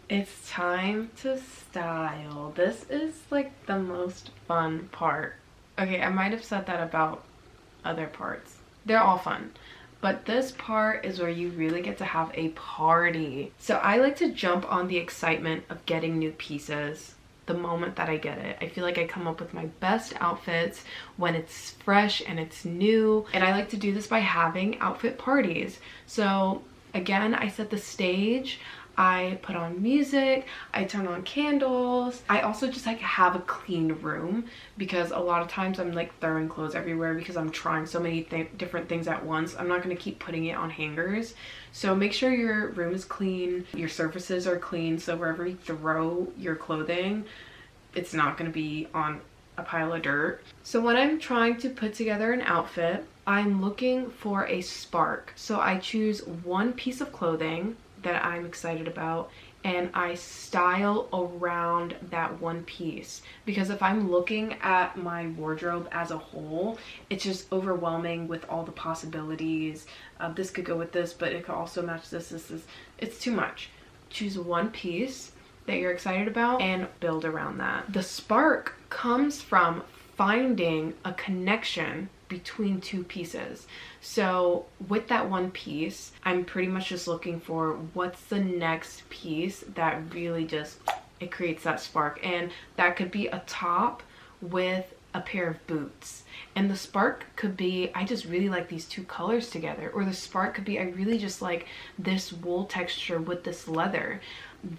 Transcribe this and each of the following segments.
It's time to style. This is like the most fun part. Okay, I might have said that about other parts. They're all fun. But this part is where you really get to have a party. So I like to jump on the excitement of getting new pieces the moment that I get it. I feel like I come up with my best outfits when it's fresh and it's new. And I like to do this by having outfit parties. So again, I set the stage. I put on music, I turn on candles. I also just like have a clean room because a lot of times I'm like throwing clothes everywhere because I'm trying so many different things at once. I'm not going to keep putting it on hangers. So make sure your room is clean, your surfaces are clean, so wherever you throw your clothing, it's not going to be on a pile of dirt. So when I'm trying to put together an outfit, I'm looking for a spark. So I choose one piece of clothing that I'm excited about and I style around that one piece, because if I'm looking at my wardrobe as a whole, it's just overwhelming with all the possibilities. This could go with this, but it could also match this. It's too much. Choose one piece that you're excited about and build around that. The spark comes from finding a connection between two pieces. So with that one piece, I'm pretty much just looking for what's the next piece that really just, it creates that spark. And that could be a top with a pair of boots. And the spark could be, I just really like these two colors together. Or the spark could be, I really just like this wool texture with this leather.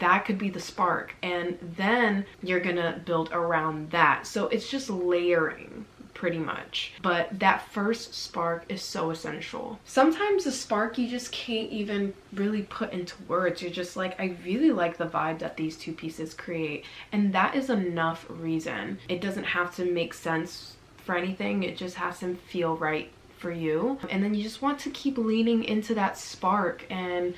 That could be the spark. And then you're gonna build around that. So it's just layering pretty much. But that first spark is so essential. Sometimes the spark you just can't even really put into words. You're just like, I really like the vibe that these two pieces create. And that is enough reason. It doesn't have to make sense for anything. It just has to feel right for you. And then you just want to keep leaning into that spark and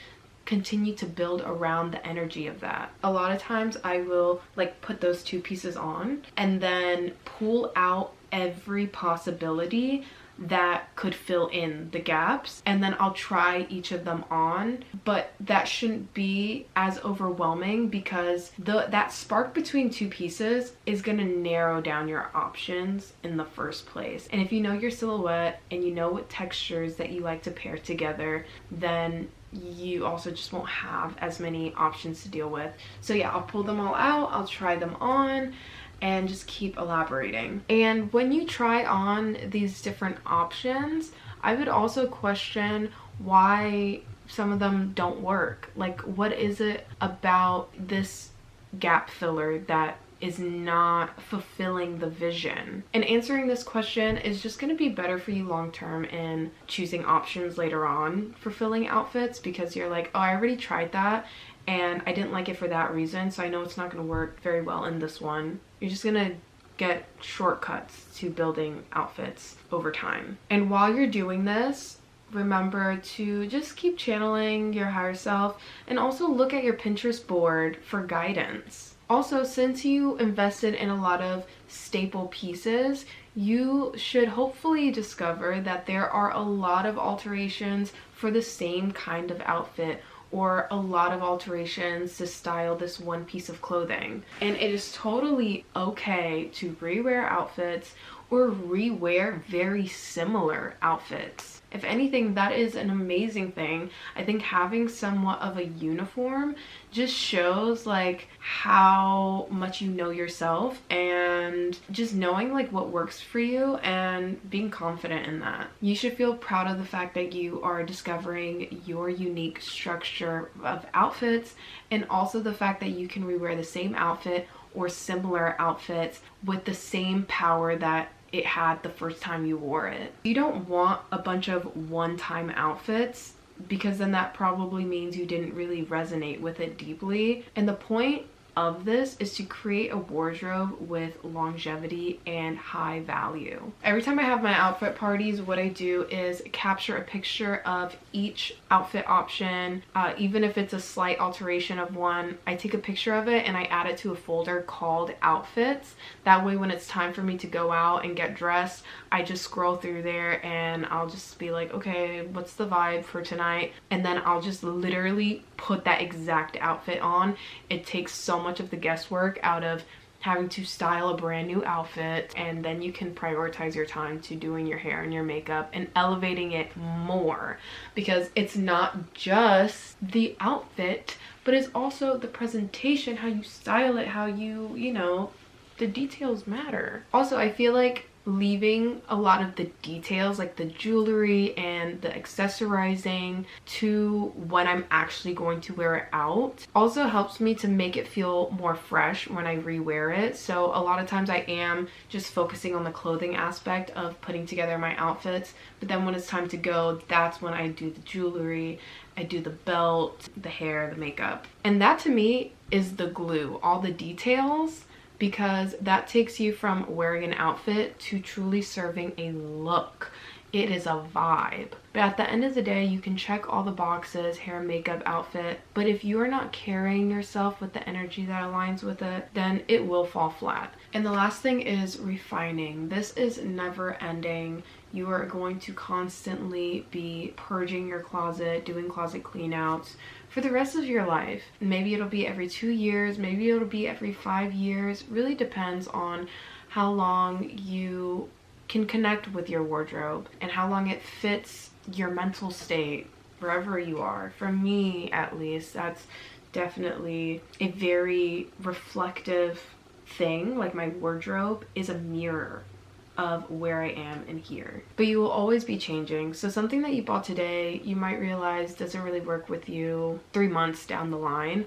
continue to build around the energy of that. A lot of times I will like put those two pieces on and then pull out every possibility that could fill in the gaps, and then I'll try each of them on. But that shouldn't be as overwhelming because that spark between two pieces is going to narrow down your options in the first place. And if you know your silhouette and you know what textures that you like to pair together, then you also just won't have as many options to deal with. So yeah, I'll pull them all out, I'll try them on, and just keep elaborating. And when you try on these different options, I would also question why some of them don't work. Like, what is it about this gap filler that is not fulfilling the vision? And answering this question is just going to be better for you long term in choosing options later on for filling outfits, because you're like, oh, I already tried that and I didn't like it for that reason, so I know it's not going to work very well in this one. You're just going to get shortcuts to building outfits over time. And while you're doing this, remember to just keep channeling your higher self and also look at your Pinterest board for guidance. Also, since you invested in a lot of staple pieces, you should hopefully discover that there are a lot of alterations for the same kind of outfit, or a lot of alterations to style this one piece of clothing. And it is totally okay to rewear outfits or rewear very similar outfits. If anything, that is an amazing thing. I think having somewhat of a uniform just shows like how much you know yourself, and just knowing like what works for you and being confident in that. You should feel proud of the fact that you are discovering your unique structure of outfits, and also the fact that you can rewear the same outfit or similar outfits with the same power that it had the first time you wore it. You don't want a bunch of one-time outfits, because then that probably means you didn't really resonate with it deeply. And the point of this is to create a wardrobe with longevity and high value. Every time I have my outfit parties, what I do is capture a picture of each outfit option. Even if it's a slight alteration of one, I take a picture of it and I add it to a folder called outfits. That way when it's time for me to go out and get dressed, I just scroll through there and I'll just be like, okay, what's the vibe for tonight? And then I'll just literally put that exact outfit on. It takes so much of the guesswork out of having to style a brand new outfit, and then you can prioritize your time to doing your hair and your makeup and elevating it more, because it's not just the outfit, but it's also the presentation, how you style it, how you know, the details matter. Also, I feel like leaving a lot of the details, like the jewelry and the accessorizing, to when I'm actually going to wear it out also helps me to make it feel more fresh when I rewear it. So a lot of times I am just focusing on the clothing aspect of putting together my outfits, but then when it's time to go, that's when I do the jewelry, I do the belt, the hair, the makeup. And that to me is the glue, all the details, because that takes you from wearing an outfit to truly serving a look. It is a vibe. But at the end of the day, you can check all the boxes, hair, makeup, outfit, but if you are not carrying yourself with the energy that aligns with it, then it will fall flat. And the last thing is refining. This is never ending. You are going to constantly be purging your closet, doing closet clean outs for the rest of your life. Maybe it'll be every 2 years, maybe it'll be every 5 years. Really depends on how long you can connect with your wardrobe and how long it fits your mental state wherever you are. For me, at least, that's definitely a very reflective thing. Like, my wardrobe is a mirror of where I am in here. But you will always be changing. So something that you bought today, you might realize doesn't really work with you 3 months down the line.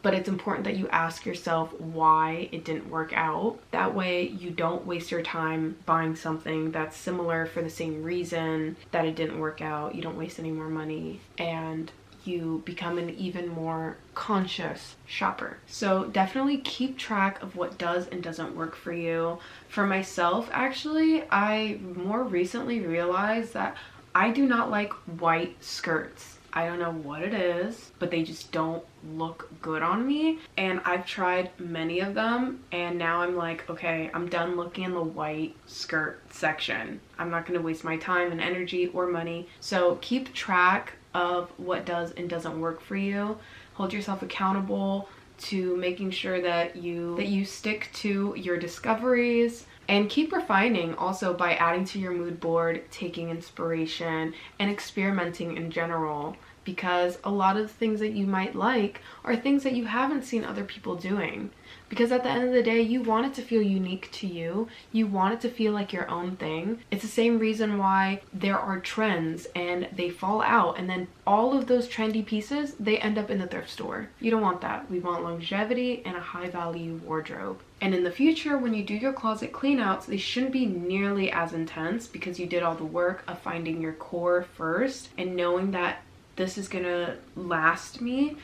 But it's important that you ask yourself why it didn't work out. That way you don't waste your time buying something that's similar for the same reason that it didn't work out. You don't waste any more money, and you become an even more conscious shopper. So definitely keep track of what does and doesn't work for you. For myself, actually, I more recently realized that I do not like white skirts. I don't know what it is, but they just don't look good on me. And I've tried many of them, and now I'm like, okay, I'm done looking in the white skirt section. I'm not gonna waste my time and energy or money. So keep track of what does and doesn't work for you. Hold yourself accountable to making sure that you stick to your discoveries, and keep refining also by adding to your mood board, taking inspiration, and experimenting in general, because a lot of the things that you might like are things that you haven't seen other people doing. Because at the end of the day, you want it to feel unique to you. You want it to feel like your own thing. It's the same reason why there are trends and they fall out, and then all of those trendy pieces, they end up in the thrift store. You don't want that. We want longevity and a high value wardrobe. And in the future, when you do your closet clean outs, they shouldn't be nearly as intense, because you did all the work of finding your core first and knowing that this is gonna last me.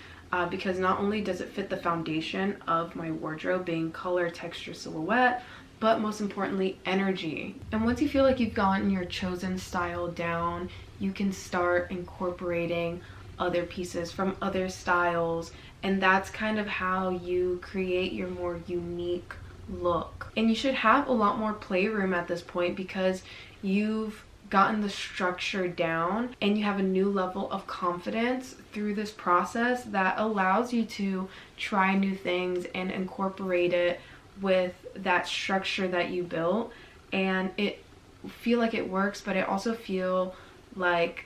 Because not only does it fit the foundation of my wardrobe, being color, texture, silhouette, but most importantly, energy. And once you feel like you've gotten your chosen style down, you can start incorporating other pieces from other styles, and that's kind of how you create your more unique look. And you should have a lot more playroom at this point, because you've gotten the structure down and you have a new level of confidence through this process that allows you to try new things and incorporate it with that structure that you built, and it feel like it works, but it also feel like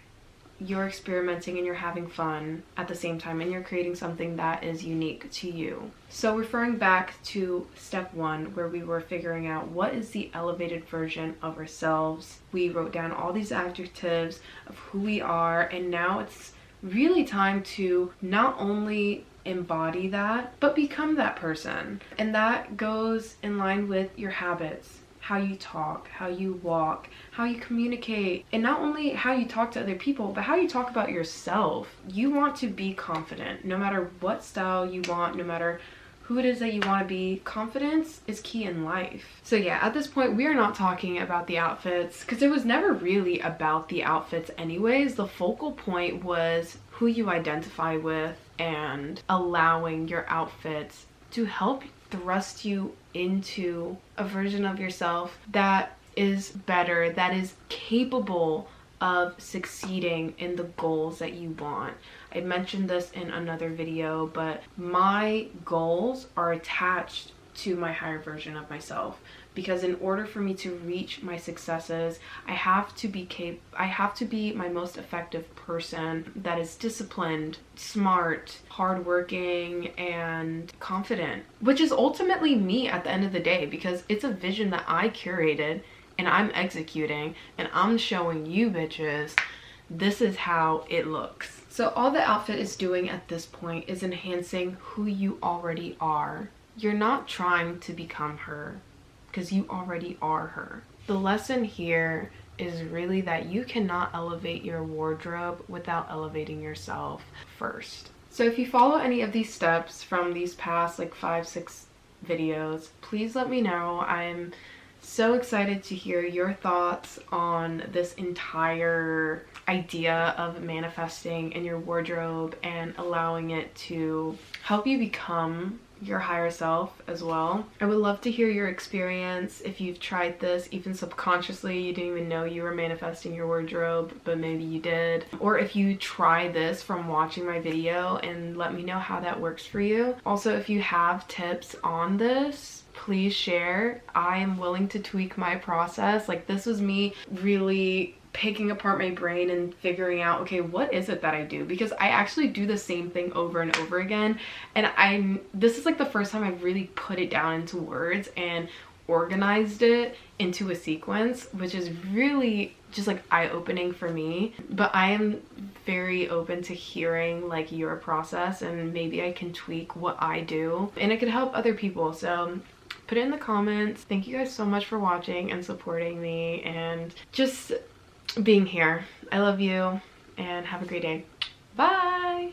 you're experimenting and you're having fun at the same time, and you're creating something that is unique to you. So referring back to step 1, where we were figuring out what is the elevated version of ourselves, we wrote down all these adjectives of who we are, and now it's really time to not only embody that, but become that person. And that goes in line with your habits, how you talk, how you walk, how you communicate, and not only how you talk to other people, but how you talk about yourself. You want to be confident, no matter what style you want, no matter who it is that you want to be. Confidence is key in life. So yeah, at this point, we are not talking about the outfits, because it was never really about the outfits anyways. The focal point was who you identify with, and allowing your outfits to help thrust you into a version of yourself that is better, that is capable of succeeding in the goals that you want. I mentioned this in another video, but my goals are attached to my higher version of myself, because in order for me to reach my successes, I have to be my most effective person that is disciplined, smart, hardworking, and confident, which is ultimately me at the end of the day, because it's a vision that I curated and I'm executing, and I'm showing you bitches this is how it looks. So all the outfit is doing at this point is enhancing who you already are. You're not trying to become her, because you already are her. The lesson here is really that you cannot elevate your wardrobe without elevating yourself first. So if you follow any of these steps from these past like 5-6 videos, please let me know. I'm so excited to hear your thoughts on this entire idea of manifesting in your wardrobe and allowing it to help you become your higher self as well. I would love to hear your experience. If you've tried this even subconsciously, you didn't even know you were manifesting your wardrobe, but maybe you did. Or if you try this from watching my video, and let me know how that works for you. Also, if you have tips on this, please share. I am willing to tweak my process. Like, this was me really picking apart my brain and figuring out, okay, what is it that I do? Because I actually do the same thing over and over again, and this is like the first time I've really put it down into words and organized it into a sequence, which is really just like eye-opening for me. But I am very open to hearing like your process, and maybe I can tweak what I do and it could help other people. So put it in the comments. Thank you guys so much for watching and supporting me and just being here. I love you, and have a great day. Bye!